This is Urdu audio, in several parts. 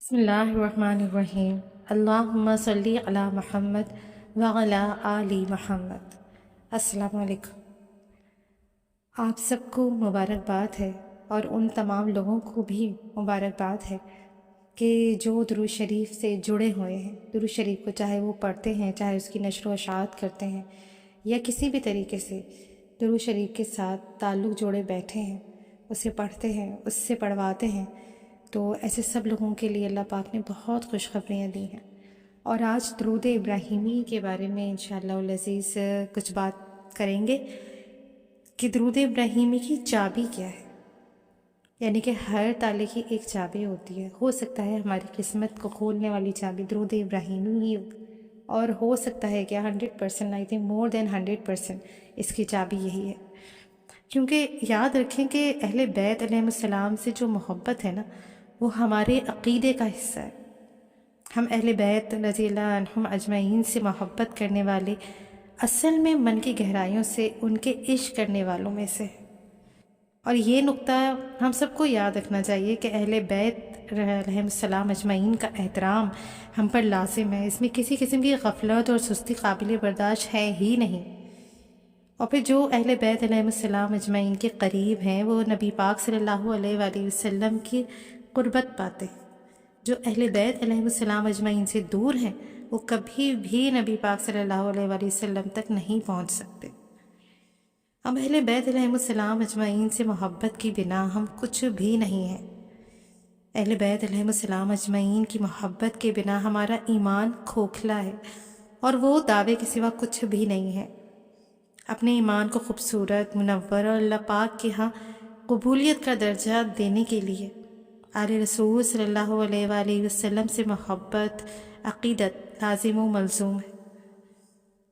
بسم اللہ الرحمن الرحیم۔ اللہم صلی علی محمد وعلی آل محمد۔ السلام علیکم۔ آپ سب کو مبارکباد ہے اور ان تمام لوگوں کو بھی مبارکباد ہے کہ جو درود شریف سے جڑے ہوئے ہیں۔ درود شریف کو چاہے وہ پڑھتے ہیں، چاہے اس کی نشر و اشاعت کرتے ہیں، یا کسی بھی طریقے سے درود شریف کے ساتھ تعلق جوڑے بیٹھے ہیں، اسے پڑھتے ہیں، اس سے پڑھواتے ہیں، تو ایسے سب لوگوں کے لیے اللہ پاک نے بہت خوشخبریاں دی ہیں۔ اور آج درود ابراہیمی کے بارے میں انشاءاللہ العزیز کچھ بات کریں گے کہ درود ابراہیمی کی چابی کیا ہے۔ یعنی کہ ہر تالے کی ایک چابی ہوتی ہے۔ ہو سکتا ہے ہماری قسمت کو کھولنے والی چابی درود ابراہیمی ہی ہو، اور ہو سکتا ہے کہ 100% آئی تھنک مور دین 100% اس کی چابی یہی ہے، کیونکہ یاد رکھیں کہ اہل بیت علیہ السلام سے جو محبت ہے نا، وہ ہمارے عقیدے کا حصہ ہے۔ ہم اہل بیت رضی اللہ عنہم اجمعین سے محبت کرنے والے اصل میں من کی گہرائیوں سے ان کے عشق کرنے والوں میں سے ہیں۔ اور یہ نقطہ ہم سب کو یاد رکھنا چاہیے کہ اہل بیت علیہ السلام اجمعین کا احترام ہم پر لازم ہے۔ اس میں کسی قسم کی غفلت اور سستی قابل برداشت ہے ہی نہیں۔ اور پھر جو اہل بیت علیہ السلام اجمعین کے قریب ہیں، وہ نبی پاک صلی اللہ علیہ وآلہ وسلم کی قربت پاتے ہیں۔ جو اہل بیت علیہ السلام اجمعین سے دور ہیں، وہ کبھی بھی نبی پاک صلی اللہ علیہ وآلہ وسلم تک نہیں پہنچ سکتے۔ اب اہل بیت علیہ السلام اجمعین سے محبت کی بنا ہم کچھ بھی نہیں ہیں۔ اہل بیت علیہ السلام اجمعین کی محبت کے بنا ہمارا ایمان کھوکھلا ہے، اور وہ دعوے کے سوا کچھ بھی نہیں ہے۔ اپنے ایمان کو خوبصورت، منور اور اللہ پاک کے ہاں قبولیت کا درجہ دینے کے لیے آل رسول صلی اللہ علیہ وآلہ وسلم سے محبت عقیدت لازم و ملزوم ہے۔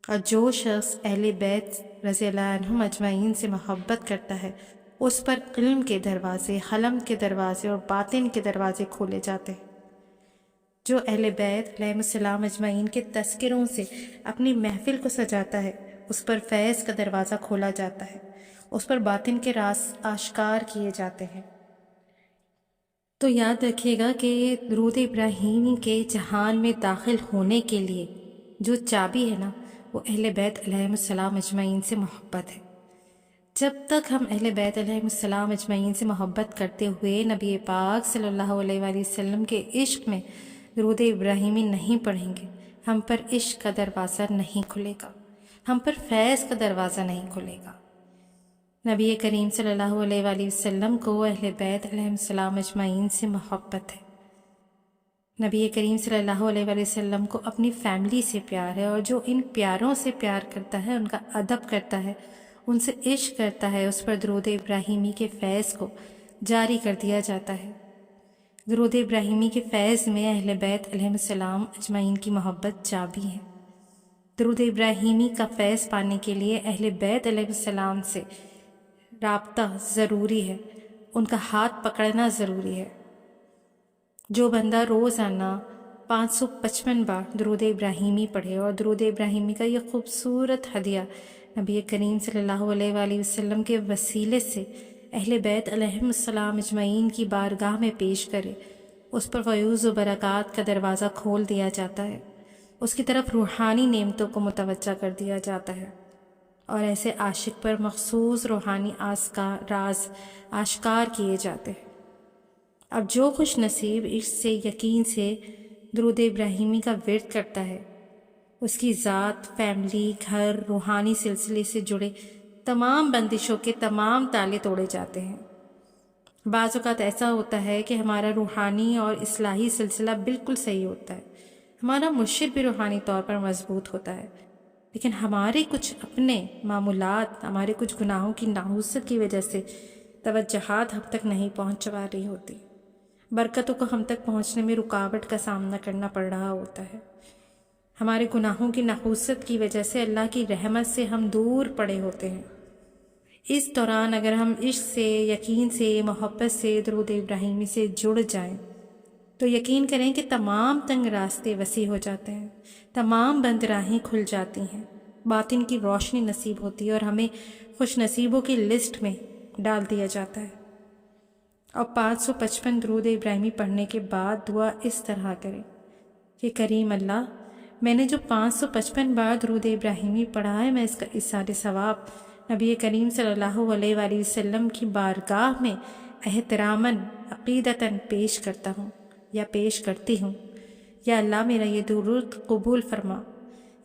اور جو شخص اہل بیت رضی اللہ عنہم اجمعین سے محبت کرتا ہے، اس پر علم کے دروازے، حلم کے دروازے اور باطن کے دروازے کھولے جاتے ہیں۔ جو اہل بیت علیہ السلام اجمعین کے تذکروں سے اپنی محفل کو سجاتا ہے، اس پر فیض کا دروازہ کھولا جاتا ہے، اس پر باطن کے راز آشکار کیے جاتے ہیں۔ تو یاد رکھیے گا کہ درود ابراہیمی کے جہان میں داخل ہونے کے لیے جو چابی ہے نا، وہ اہل بیت علیہ السلام اجمعین سے محبت ہے۔ جب تک ہم اہل بیت علیہ السلام اجمعین سے محبت کرتے ہوئے نبی پاک صلی اللہ علیہ وآلہ وسلم کے عشق میں درود ابراہیمی نہیں پڑھیں گے، ہم پر عشق کا دروازہ نہیں کھلے گا، ہم پر فیض کا دروازہ نہیں کھلے گا۔ نبی کریم صلی اللہ علیہ وآلہ وسلم کو اہل بیت علیہ السلام اجمعین سے محبت ہے۔ نبی کریم صلی اللہ علیہ وآلہ وسلم کو اپنی فیملی سے پیار ہے، اور جو ان پیاروں سے پیار کرتا ہے، ان کا ادب کرتا ہے، ان سے عشق کرتا ہے، اس پر درود ابراہیمی کے فیض کو جاری کر دیا جاتا ہے۔ درود ابراہیمی کے فیض میں اہل بیت علیہ السلام اجمعین کی محبت چابی ہے۔ درود ابراہیمی کا فیض پانے کے لیے اہل بیت علیہ السلام سے رابطہ ضروری ہے، ان کا ہاتھ پکڑنا ضروری ہے۔ جو بندہ روزانہ 555 بار درود ابراہیمی پڑھے، اور درود ابراہیمی کا یہ خوبصورت ہدیہ نبی کریم صلی اللہ علیہ وآلہ وسلم کے وسیلے سے اہل بیت علیہ السلام اجمعین کی بارگاہ میں پیش کرے، اس پر فیوز و برکات کا دروازہ کھول دیا جاتا ہے، اس کی طرف روحانی نعمتوں کو متوجہ کر دیا جاتا ہے، اور ایسے عاشق پر مخصوص روحانی راز آشکار کیے جاتے ہیں۔ اب جو خوش نصیب عشق سے، یقین سے درود ابراہیمی کا ورد کرتا ہے، اس کی ذات، فیملی، گھر، روحانی سلسلے سے جڑے تمام بندشوں کے تمام تالے توڑے جاتے ہیں۔ بعض اوقات ایسا ہوتا ہے کہ ہمارا روحانی اور اصلاحی سلسلہ بالکل صحیح ہوتا ہے، ہمارا مرشد بھی روحانی طور پر مضبوط ہوتا ہے، لیکن ہمارے کچھ اپنے معمولات، ہمارے کچھ گناہوں کی نحوست کی وجہ سے توجہات ہم تک نہیں پہنچ پا رہی ہوتی، برکتوں کو ہم تک پہنچنے میں رکاوٹ کا سامنا کرنا پڑ رہا ہوتا ہے۔ ہمارے گناہوں کی نحوست کی وجہ سے اللہ کی رحمت سے ہم دور پڑے ہوتے ہیں۔ اس دوران اگر ہم عشق سے، یقین سے، محبت سے، درود ابراہیمی سے جڑ جائیں تو یقین کریں کہ تمام تنگ راستے وسیع ہو جاتے ہیں، تمام بند راہیں کھل جاتی ہیں، باطن کی روشنی نصیب ہوتی ہے، اور ہمیں خوش نصیبوں کی لسٹ میں ڈال دیا جاتا ہے۔ اور 555 درود ابراہیمی پڑھنے کے بعد دعا اس طرح کریں کہ کریم اللہ، میں نے جو 555 بار درود ابراہیمی پڑھا ہے، میں اس کا ایصال ثواب نبی کریم صلی اللہ علیہ وآلہ وسلم کی بارگاہ میں احتراماً عقیدتاً پیش کرتا ہوں یا پیش کرتی ہوں۔ یا اللہ میرا یہ درود قبول فرما۔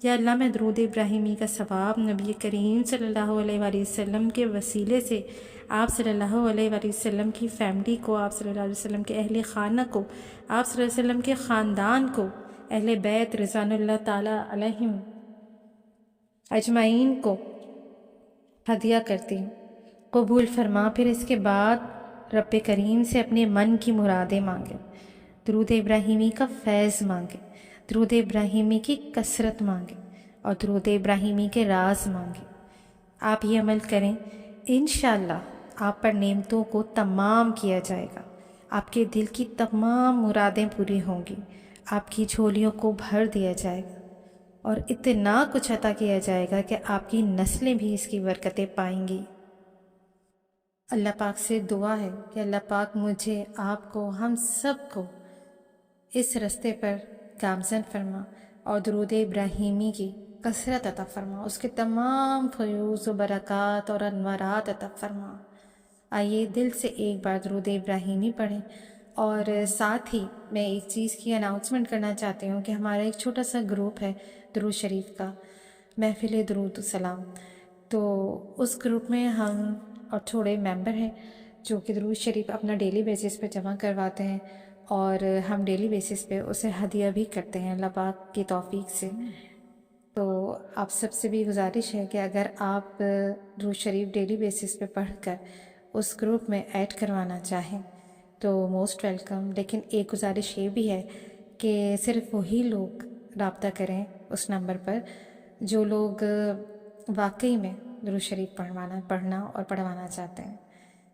یا اللہ میں درود ابراہیمی کا ثواب نبی کریم صلی اللہ علیہ وآلہ وسلم کے وسیلے سے آپ صلی اللہ علیہ وآلہ وسلم کی فیملی کو، آپ صلی اللہ علیہ وسلم کے اہل خانہ کو، آپ صلی اللہ علیہ وسلم کے خاندان کو، اہل بیت رضوان اللہ تعالیٰ علیہم اجمعین کو ہدیہ کرتی ہوں، قبول فرما۔ پھر اس کے بعد رب کریم سے اپنے من کی مرادیں مانگیں، درود ابراہیمی کا فیض مانگیں، درود ابراہیمی کی کثرت مانگیں اور درود ابراہیمی کے راز مانگیں۔ آپ یہ عمل کریں، انشاءاللہ آپ پر نعمتوں کو تمام کیا جائے گا، آپ کے دل کی تمام مرادیں پوری ہوں گی، آپ کی جھولیوں کو بھر دیا جائے گا اور اتنا کچھ عطا کیا جائے گا کہ آپ کی نسلیں بھی اس کی برکتیں پائیں گی۔ اللہ پاک سے دعا ہے کہ اللہ پاک مجھے، آپ کو، ہم سب کو اس رستے پر گامزن فرما اور درود ابراہیمی کی کثرت عطا فرما، اس کے تمام فیوز و برکات اور انوارات عطا فرما۔ آئیے دل سے ایک بار درود ابراہیمی پڑھیں۔ اور ساتھ ہی میں ایک چیز کی اناؤنسمنٹ کرنا چاہتی ہوں کہ ہمارا ایک چھوٹا سا گروپ ہے درود شریف کا، محفل درود و سلام۔ تو اس گروپ میں ہم اور تھوڑے ممبر ہیں جو کہ درود شریف اپنا ڈیلی بیسس پہ جمع کرواتے ہیں اور ہم ڈیلی بیسس پہ اسے ہدیہ بھی کرتے ہیں اللہ پاک کی توفیق سے۔ تو آپ سب سے بھی گزارش ہے کہ اگر آپ درود شریف ڈیلی بیسس پہ پڑھ کر اس گروپ میں ایڈ کروانا چاہیں تو موسٹ ویلکم۔ لیکن ایک گزارش یہ بھی ہے کہ صرف وہی لوگ رابطہ کریں اس نمبر پر جو لوگ واقعی میں درود شریف پڑھنا اور پڑھوانا چاہتے ہیں۔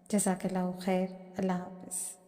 جزاک اللہ خیر۔ اللہ حافظ۔